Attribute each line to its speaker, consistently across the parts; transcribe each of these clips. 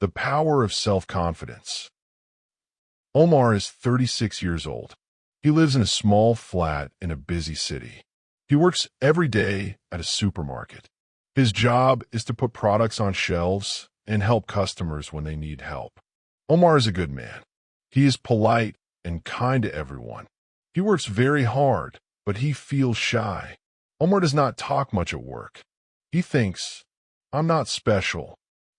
Speaker 1: The power of self-confidence. Omar is 36 years old. He lives in a small flat in a busy city. He works every day at a supermarket. His job is to put products on shelves and help customers when they need help. Omar is a good man. He is polite and kind to everyone. He works very hard, but he feels shy. Omar does not talk much at work. He thinks, "I'm not special.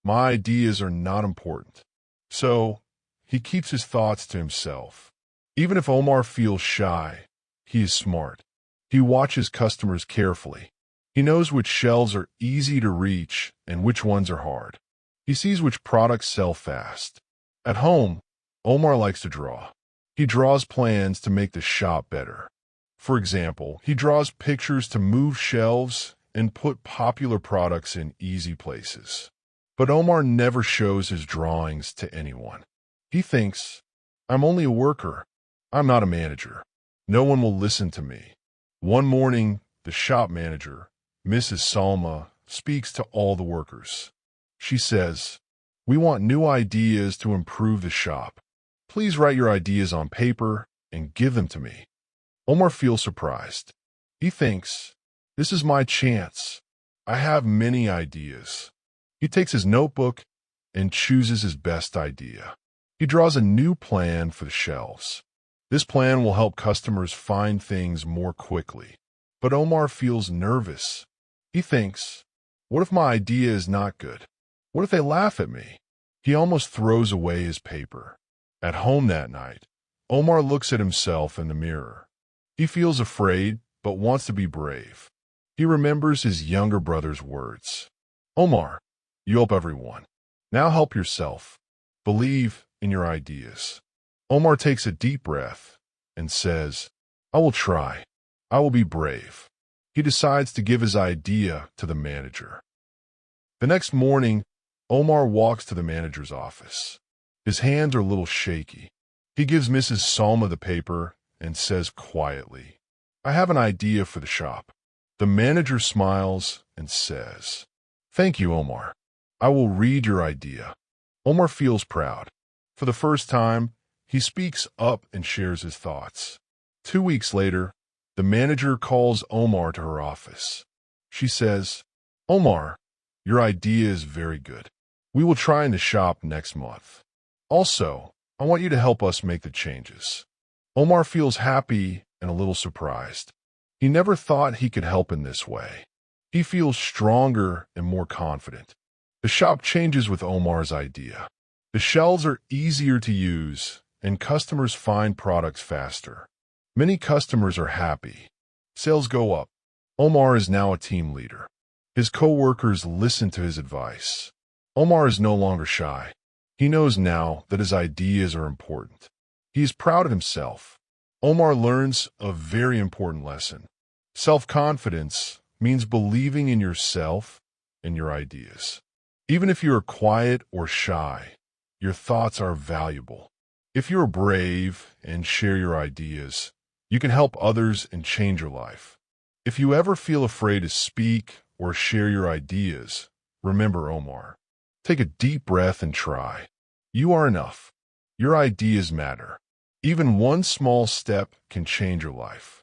Speaker 1: My ideas are not important." So, he keeps his thoughts to himself. Even if Omar feels shy, he is smart. He watches customers carefully. He knows which shelves are easy to reach and which ones are hard. He sees which products sell fast. At home, Omar likes to draw. He draws plans to make the shop better. For example, he draws pictures to move shelves and put popular products in easy places. But Omar never shows his drawings to anyone. He thinks, "I'm only a worker. I'm not a manager. No one will listen to me." One morning, the shop manager, Mrs. Salma, speaks to all the workers. She says, "We want new ideas to improve the shop. Please write your ideas on paper and give them to me." Omar feels surprised. He thinks, "This is my chance. I have many ideas." He takes his notebook and chooses his best idea. He draws a new plan for the shelves. This plan will help customers find things more quickly. But Omar feels nervous. He thinks, "What if my idea is not good? What if they laugh at me?" He almost throws away his paper. At home that night, Omar looks at himself in the mirror. He feels afraid, but wants to be brave. He remembers his younger brother's words. "Omar, you help everyone. Now help yourself. Believe in your ideas." Omar takes a deep breath and says, "I will try. I will be brave." He decides to give his idea to the manager. The next morning, Omar walks to the manager's office. His hands are a little shaky. He gives Mrs. Salma the paper and says quietly, "I have an idea for the shop." The manager smiles and says, "Thank you, Omar. I will read your idea." Omar feels proud. For the first time, he speaks up and shares his thoughts. 2 weeks later, the manager calls Omar to her office. She says, "Omar, your idea is very good. We will try in the shop next month. Also, I want you to help us make the changes." Omar feels happy and a little surprised. He never thought he could help in this way. He feels stronger and more confident. The shop changes with Omar's idea. The shelves are easier to use, and customers find products faster. Many customers are happy. Sales go up. Omar is now a team leader. His co-workers listen to his advice. Omar is no longer shy. He knows now that his ideas are important. He is proud of himself. Omar learns a very important lesson. Self-confidence means believing in yourself and your ideas. Even if you are quiet or shy, your thoughts are valuable. If you're brave and share your ideas, you can help others and change your life. If you ever feel afraid to speak or share your ideas, remember Omar. Take a deep breath and try. You are enough. Your ideas matter. Even one small step can change your life.